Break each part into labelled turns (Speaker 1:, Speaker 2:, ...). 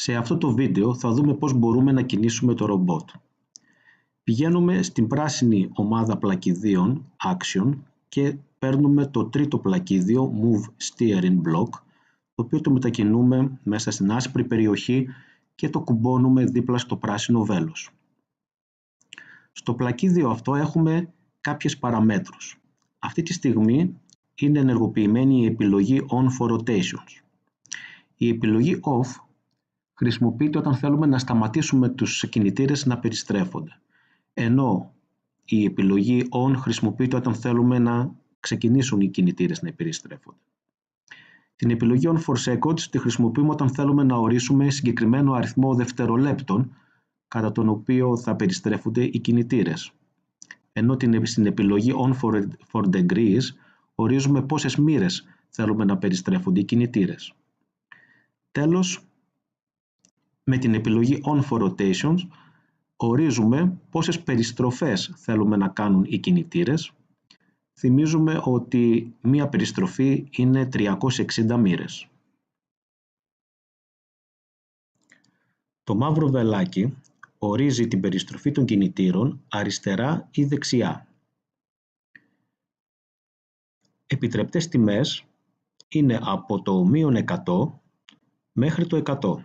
Speaker 1: Σε αυτό το βίντεο θα δούμε πώς μπορούμε να κινήσουμε το ρομπότ. Πηγαίνουμε στην πράσινη ομάδα πλακιδίων Action και παίρνουμε το τρίτο πλακίδιο Move Steering Block, το οποίο το μετακινούμε μέσα στην άσπρη περιοχή και το κουμπώνουμε δίπλα στο πράσινο βέλος. Στο πλακίδιο αυτό έχουμε κάποιες παραμέτρους. Αυτή τη στιγμή είναι ενεργοποιημένη η επιλογή On for Rotations. Η επιλογή Off χρησιμοποιείται όταν θέλουμε να σταματήσουμε τους κινητήρες να περιστρέφονται, ενώ η επιλογή On χρησιμοποιείται όταν θέλουμε να ξεκινήσουν οι κινητήρες να περιστρέφονται. Την επιλογή On for Seconds τη χρησιμοποιούμε όταν θέλουμε να ορίσουμε συγκεκριμένο αριθμό δευτερολέπτων κατά τον οποίο θα περιστρέφονται οι κινητήρες, ενώ στην επιλογή On for Degrees ορίζουμε πόσες μοίρες θέλουμε να περιστρέφονται οι κινητήρες. Τέλος, με την επιλογή On for Rotations ορίζουμε πόσες περιστροφές θέλουμε να κάνουν οι κινητήρες. Θυμίζουμε ότι μία περιστροφή είναι 360 μοίρες. Το μαύρο βελάκι ορίζει την περιστροφή των κινητήρων αριστερά ή δεξιά. Επιτρεπτές τιμές είναι από το -100 μέχρι το 100.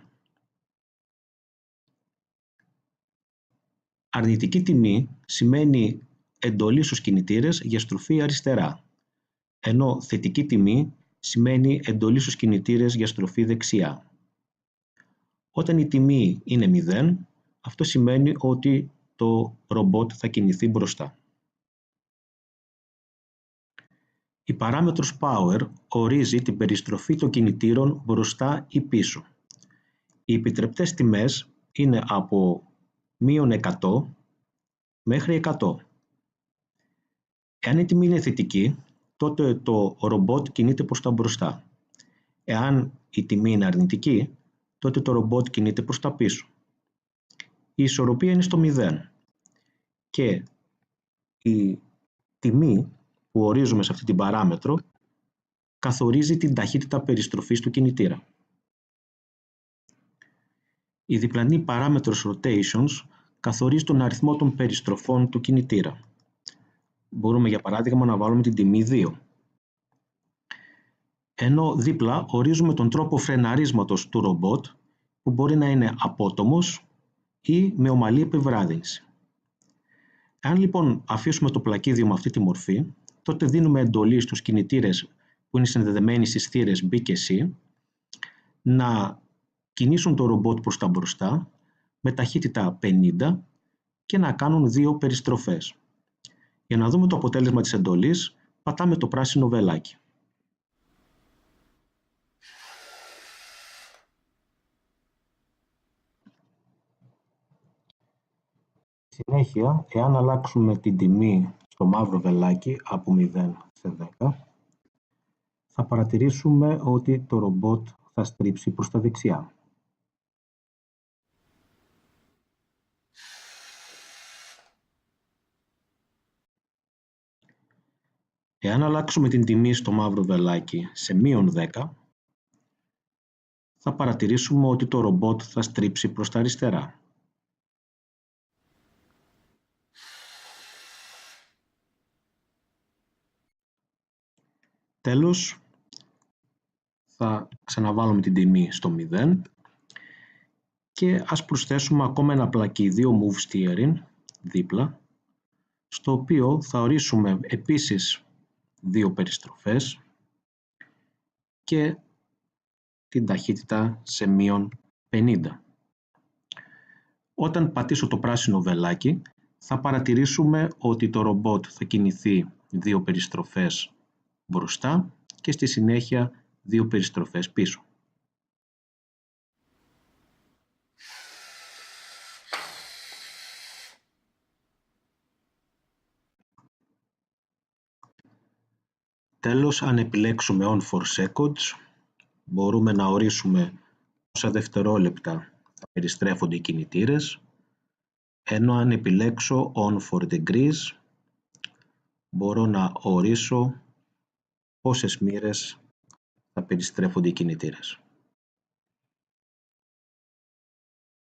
Speaker 1: Αρνητική τιμή σημαίνει εντολή στους κινητήρες για στροφή αριστερά, ενώ θετική τιμή σημαίνει εντολή στους κινητήρες για στροφή δεξιά. Όταν η τιμή είναι 0, αυτό σημαίνει ότι το ρομπότ θα κινηθεί μπροστά. Η παράμετρος Power ορίζει την περιστροφή των κινητήρων μπροστά ή πίσω. Οι επιτρεπτές τιμές είναι από -100 μέχρι 100. Εάν η τιμή είναι θετική, τότε το ρομπότ κινείται προς τα μπροστά. Εάν η τιμή είναι αρνητική, τότε το ρομπότ κινείται προς τα πίσω. Η ισορροπία είναι στο 0 και η τιμή που ορίζουμε σε αυτή την παράμετρο καθορίζει την ταχύτητα περιστροφής του κινητήρα. Η διπλανή παράμετρος Rotations καθορίζει τον αριθμό των περιστροφών του κινητήρα. Μπορούμε για παράδειγμα να βάλουμε την τιμή 2. Ενώ δίπλα ορίζουμε τον τρόπο φρεναρίσματος του ρομπότ, που μπορεί να είναι απότομος ή με ομαλή επιβράδυνση. Αν λοιπόν αφήσουμε το πλακίδιο με αυτή τη μορφή, τότε δίνουμε εντολή στους κινητήρες που είναι συνδεδεμένοι στις θύρες B και C να κινήσουν το ρομπότ προς τα μπροστά με ταχύτητα 50 και να κάνουν 2 περιστροφές. Για να δούμε το αποτέλεσμα της εντολής, πατάμε το πράσινο βελάκι. Συνέχεια, εάν αλλάξουμε την τιμή στο μαύρο βελάκι από 0 σε 10, θα παρατηρήσουμε ότι το ρομπότ θα στρίψει προς τα δεξιά. Εάν αλλάξουμε την τιμή στο μαύρο βελάκι σε -10, θα παρατηρήσουμε ότι το ρομπότ θα στρίψει προς τα αριστερά. Τέλος, θα ξαναβάλουμε την τιμή στο 0 και ας προσθέσουμε ακόμα ένα πλακίδιο Move Steering δίπλα, στο οποίο θα ορίσουμε επίσης 2 περιστροφές και την ταχύτητα σε -50. Όταν πατήσω το πράσινο βελάκι, θα παρατηρήσουμε ότι το ρομπότ θα κινηθεί 2 περιστροφές μπροστά και στη συνέχεια 2 περιστροφές πίσω. Τέλος, αν επιλέξουμε On for Seconds, μπορούμε να ορίσουμε πόσα δευτερόλεπτα θα περιστρέφονται οι κινητήρες, ενώ αν επιλέξω On for Degrees, μπορώ να ορίσω πόσες μοίρες θα περιστρέφονται οι κινητήρες.